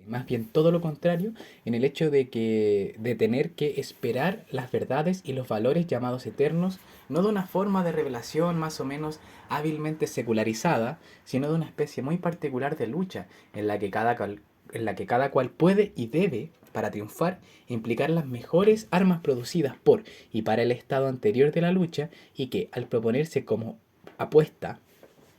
más bien todo lo contrario, en el hecho de tener que esperar las verdades y los valores llamados eternos, no de una forma de revelación más o menos hábilmente secularizada, sino de una especie muy particular de lucha en la que cada cual puede y debe, para triunfar, implicar las mejores armas producidas por y para el estado anterior de la lucha, y que, al proponerse como apuesta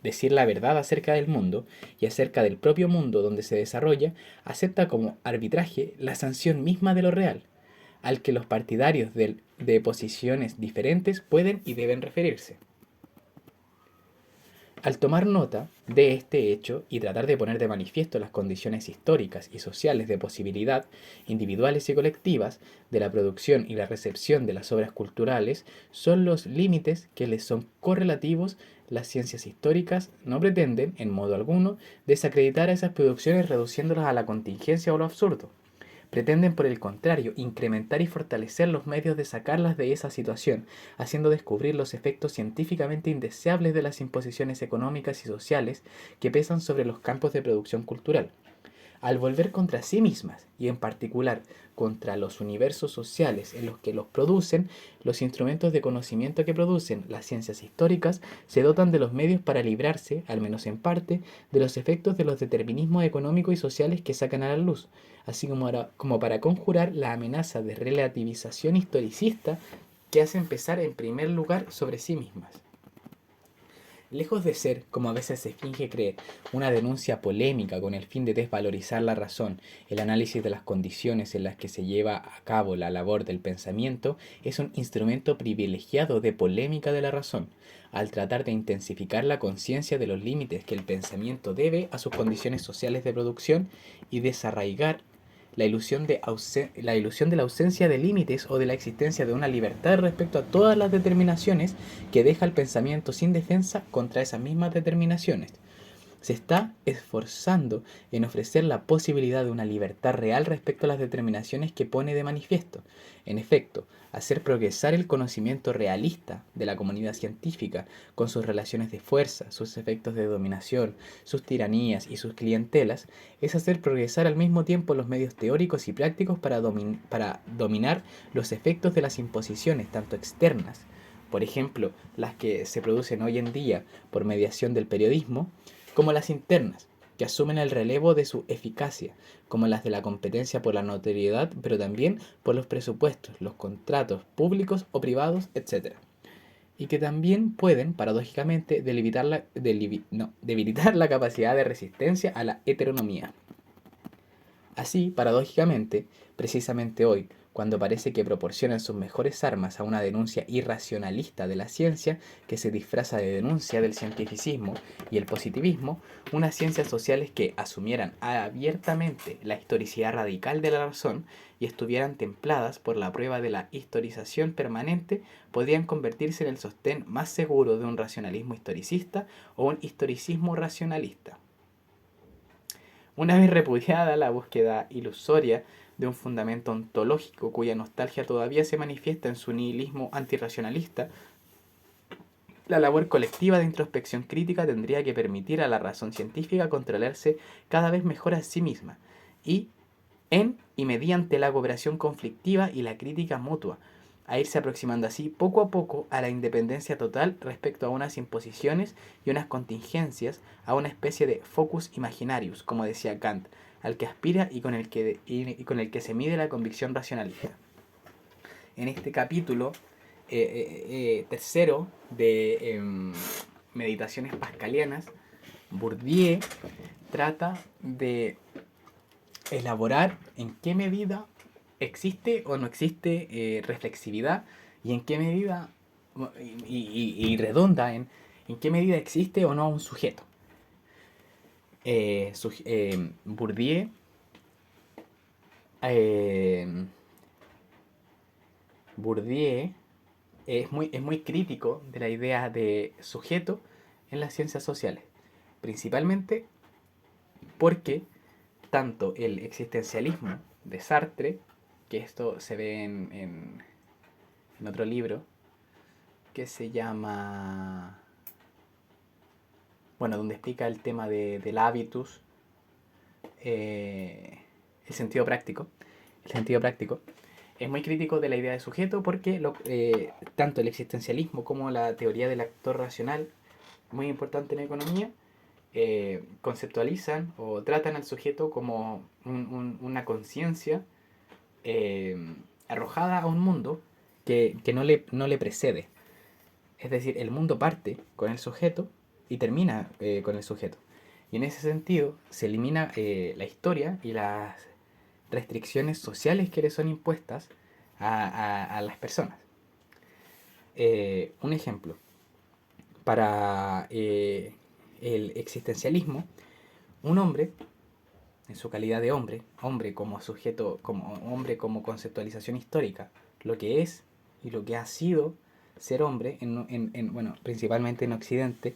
decir la verdad acerca del mundo y acerca del propio mundo donde se desarrolla, acepta como arbitraje la sanción misma de lo real, al que los partidarios de posiciones diferentes pueden y deben referirse. Al tomar nota de este hecho y tratar de poner de manifiesto las condiciones históricas y sociales de posibilidad, individuales y colectivas, de la producción y la recepción de las obras culturales, son los límites que les son correlativos. Las ciencias históricas no pretenden, en modo alguno, desacreditar a esas producciones reduciéndolas a la contingencia o lo absurdo. Pretenden, por el contrario, incrementar y fortalecer los medios de sacarlas de esa situación, haciendo descubrir los efectos científicamente indeseables de las imposiciones económicas y sociales que pesan sobre los campos de producción cultural. Al volver contra sí mismas, y en particular contra los universos sociales en los que los producen, los instrumentos de conocimiento que producen las ciencias históricas se dotan de los medios para librarse, al menos en parte, de los efectos de los determinismos económicos y sociales que sacan a la luz, así como para conjurar la amenaza de relativización historicista que hace empezar en primer lugar sobre sí mismas. Lejos de ser, como a veces se finge creer, una denuncia polémica con el fin de desvalorizar la razón, el análisis de las condiciones en las que se lleva a cabo la labor del pensamiento es un instrumento privilegiado de polémica de la razón, al tratar de intensificar la conciencia de los límites que el pensamiento debe a sus condiciones sociales de producción y desarraigar la ilusión de la ausencia de límites o de la existencia de una libertad respecto a todas las determinaciones que deja el pensamiento sin defensa contra esas mismas determinaciones. Se está esforzando en ofrecer la posibilidad de una libertad real respecto a las determinaciones que pone de manifiesto. En efecto, hacer progresar el conocimiento realista de la comunidad científica con sus relaciones de fuerza, sus efectos de dominación, sus tiranías y sus clientelas, es hacer progresar al mismo tiempo los medios teóricos y prácticos para dominar los efectos de las imposiciones, tanto externas, por ejemplo, las que se producen hoy en día por mediación del periodismo, como las internas, que asumen el relevo de su eficacia, como las de la competencia por la notoriedad, pero también por los presupuestos, los contratos públicos o privados, etc. Y que también pueden, paradójicamente, debilitar la capacidad de resistencia a la heteronomía. Así, paradójicamente, precisamente hoy, cuando parece que proporcionan sus mejores armas a una denuncia irracionalista de la ciencia que se disfraza de denuncia del cientificismo y el positivismo, unas ciencias sociales que asumieran abiertamente la historicidad radical de la razón y estuvieran templadas por la prueba de la historización permanente, podrían convertirse en el sostén más seguro de un racionalismo historicista o un historicismo racionalista. Una vez repudiada la búsqueda ilusoria de un fundamento ontológico cuya nostalgia todavía se manifiesta en su nihilismo antirracionalista, la labor colectiva de introspección crítica tendría que permitir a la razón científica controlarse cada vez mejor a sí misma, y en y mediante la cooperación conflictiva y la crítica mutua, a irse aproximando así poco a poco a la independencia total respecto a unas imposiciones y unas contingencias, a una especie de focus imaginarius, como decía Kant, al que aspira y con el que se mide la convicción racionalista. En este capítulo tercero de Meditaciones Pascalianas, Bourdieu trata de elaborar en qué medida existe o no existe reflexividad y en qué medida y redonda en qué medida existe o no un sujeto. Bourdieu eh, Bourdieu es muy crítico de la idea de sujeto en las ciencias sociales, principalmente porque tanto el existencialismo de Sartre, que esto se ve en otro libro, que se llama, bueno, donde explica el tema del hábitus, el sentido práctico. El sentido práctico es muy crítico de la idea de sujeto porque tanto el existencialismo como la teoría del actor racional, muy importante en economía, conceptualizan o tratan al sujeto como una conciencia eh, arrojada a un mundo que no le precede. Es decir, el mundo parte con el sujeto y termina con el sujeto. Y en ese sentido se elimina la historia y las restricciones sociales que le son impuestas a las personas. Un ejemplo, para el existencialismo, un hombre, en su calidad de hombre, hombre como sujeto, como hombre como conceptualización histórica, lo que es y lo que ha sido ser hombre, bueno, principalmente en Occidente,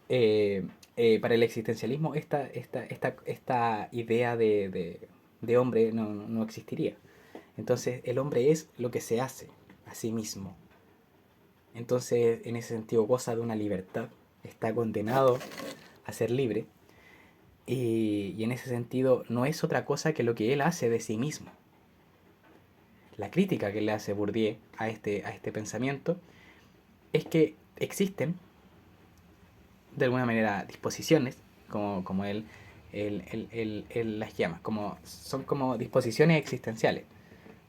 para el existencialismo esta idea de hombre no existiría. Entonces el hombre es lo que se hace a sí mismo. Entonces en ese sentido goza de una libertad, está condenado a ser libre y en ese sentido no es otra cosa que lo que él hace de sí mismo. La crítica que le hace Bourdieu a este pensamiento es que existen de alguna manera disposiciones, como él las llama, son como disposiciones existenciales.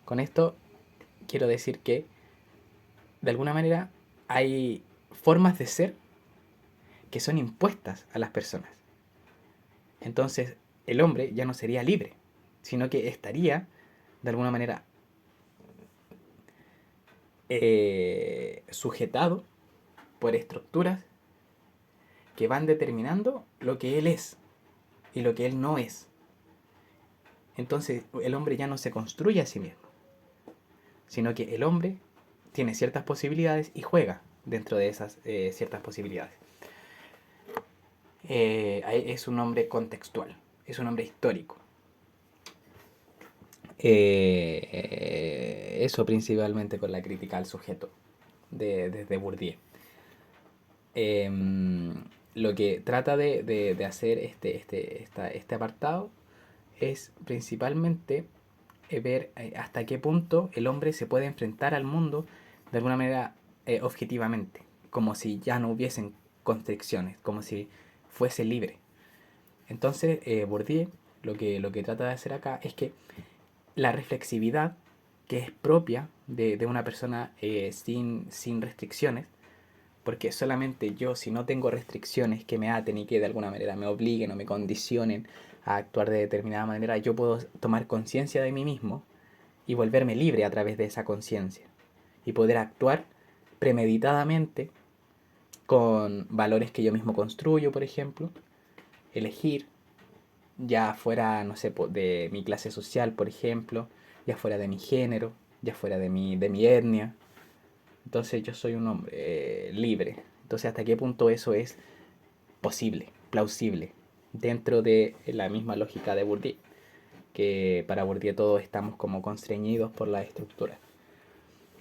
Con esto quiero decir que de alguna manera hay formas de ser que son impuestas a las personas. Entonces el hombre ya no sería libre, sino que estaría de alguna manera sujetado por estructuras que van determinando lo que él es y lo que él no es. Entonces el hombre ya no se construye a sí mismo, sino que el hombre tiene ciertas posibilidades y juega dentro de esas ciertas posibilidades. Es un hombre contextual, es un hombre histórico. Eso principalmente con la crítica al sujeto desde Bourdieu. Lo que trata de hacer este apartado es principalmente ver hasta qué punto el hombre se puede enfrentar al mundo de alguna manera objetivamente, como si ya no hubiesen constricciones, como si fuese libre. Entonces, Bourdieu lo que trata de hacer acá es que la reflexividad, que es propia de una persona sin restricciones, porque solamente yo, si no tengo restricciones que me aten y que de alguna manera me obliguen o me condicionen a actuar de determinada manera, yo puedo tomar conciencia de mí mismo y volverme libre a través de esa conciencia y poder actuar premeditadamente con valores que yo mismo construyo, por ejemplo, elegir, ya fuera, no sé, de mi clase social, por ejemplo, ya fuera de mi género, ya fuera de mi etnia. Entonces yo soy un hombre libre. Entonces, ¿hasta qué punto eso es posible, plausible, dentro de la misma lógica de Bourdieu? Que para Bourdieu todos estamos como constreñidos por la estructura.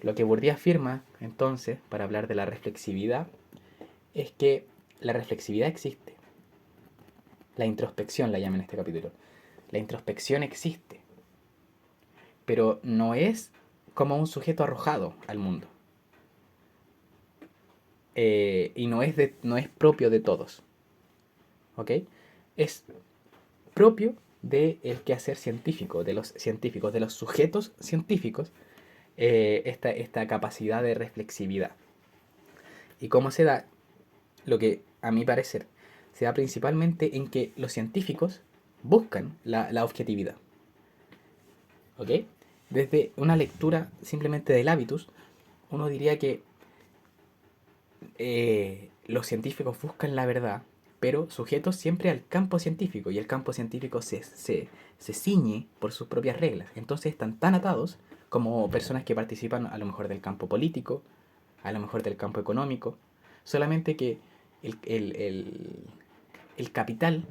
Lo que Bourdieu afirma, entonces, para hablar de la reflexividad, es que la reflexividad existe. La introspección la llama en este capítulo. La introspección existe, pero no es como un sujeto arrojado al mundo. Y no es propio de todos. ¿Ok? Es propio del quehacer científico, de los científicos, de los sujetos científicos, esta capacidad de reflexividad. ¿Y cómo se da? Lo que, a mi parecer, se da principalmente en que los científicos buscan la objetividad. ¿Ok? Desde una lectura simplemente del hábitus, uno diría que los científicos buscan la verdad, pero sujetos siempre al campo científico, y el campo científico se ciñe por sus propias reglas. Entonces están tan atados como personas que participan a lo mejor del campo político, a lo mejor del campo económico, solamente que el capital,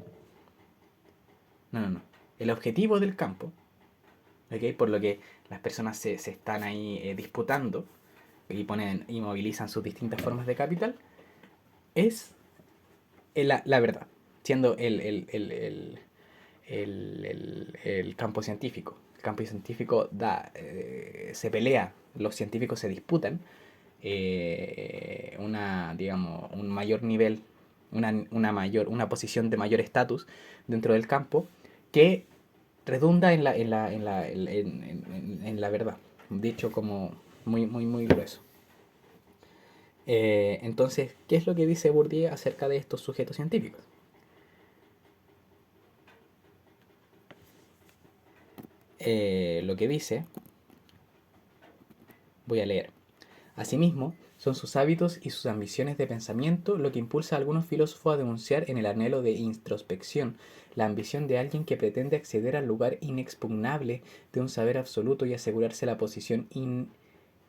no, el objetivo del campo, ¿okay? Por lo que las personas se están ahí disputando y movilizan sus distintas formas de capital, es la verdad, siendo el campo científico. El campo científico se pelea, los científicos se disputan digamos, un mayor nivel, una posición de mayor estatus dentro del campo que redunda en la verdad, dicho como muy grueso. Entonces, ¿qué es lo que dice Bourdieu acerca de estos sujetos científicos? Lo que dice, voy a leer. Asimismo, son sus hábitos y sus ambiciones de pensamiento lo que impulsa a algunos filósofos a denunciar en el anhelo de introspección la ambición de alguien que pretende acceder al lugar inexpugnable de un saber absoluto y asegurarse la posición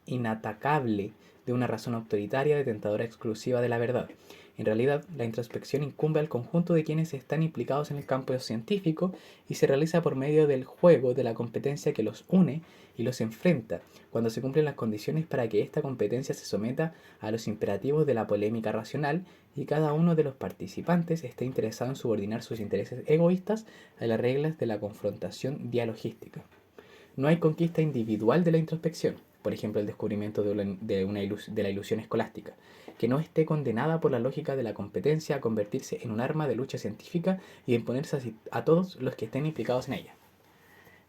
inatacable de una razón autoritaria detentadora exclusiva de la verdad. En realidad, la introspección incumbe al conjunto de quienes están implicados en el campo científico y se realiza por medio del juego de la competencia que los une y los enfrenta, cuando se cumplen las condiciones para que esta competencia se someta a los imperativos de la polémica racional y cada uno de los participantes esté interesado en subordinar sus intereses egoístas a las reglas de la confrontación dialogística. No hay conquista individual de la introspección, por ejemplo el descubrimiento de la ilusión escolástica, que no esté condenada por la lógica de la competencia a convertirse en un arma de lucha científica y a imponerse a todos los que estén implicados en ella.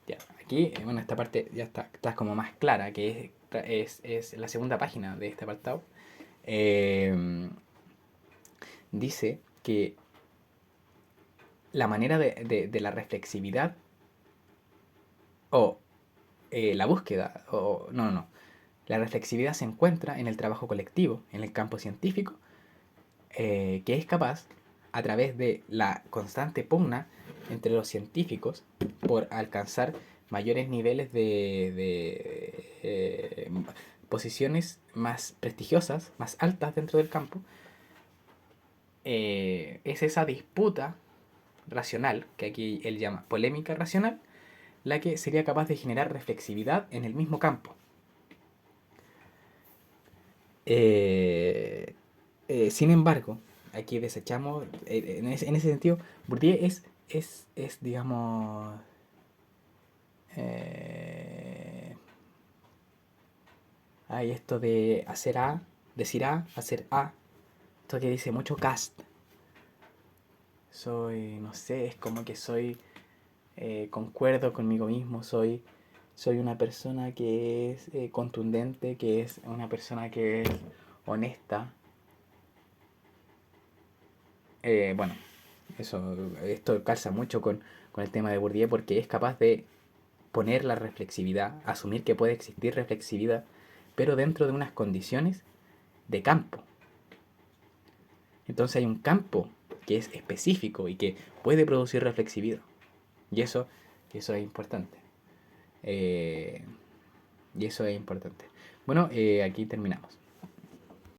Ya, aquí, bueno, esta parte ya está como más clara, que es la segunda página de este apartado. Dice que la manera de la reflexividad o la búsqueda, o no, la reflexividad se encuentra en el trabajo colectivo, en el campo científico, que es capaz, a través de la constante pugna entre los científicos por alcanzar mayores niveles de posiciones más prestigiosas, más altas dentro del campo, es esa disputa racional, que aquí él llama polémica racional, la que sería capaz de generar reflexividad en el mismo campo. Sin embargo, aquí desechamos, en ese sentido, Bourdieu digamos, hay esto de hacer A, decir A, hacer A, esto que dice mucho cast. No sé, es como que concuerdo conmigo mismo, soy una persona que es contundente, que es una persona que es honesta. Bueno, esto calza mucho con el tema de Bourdieu porque es capaz de poner la reflexividad, asumir que puede existir reflexividad, pero dentro de unas condiciones de campo. Entonces hay un campo que es específico y que puede producir reflexividad. Y eso es importante. Y eso es importante. Bueno, aquí terminamos.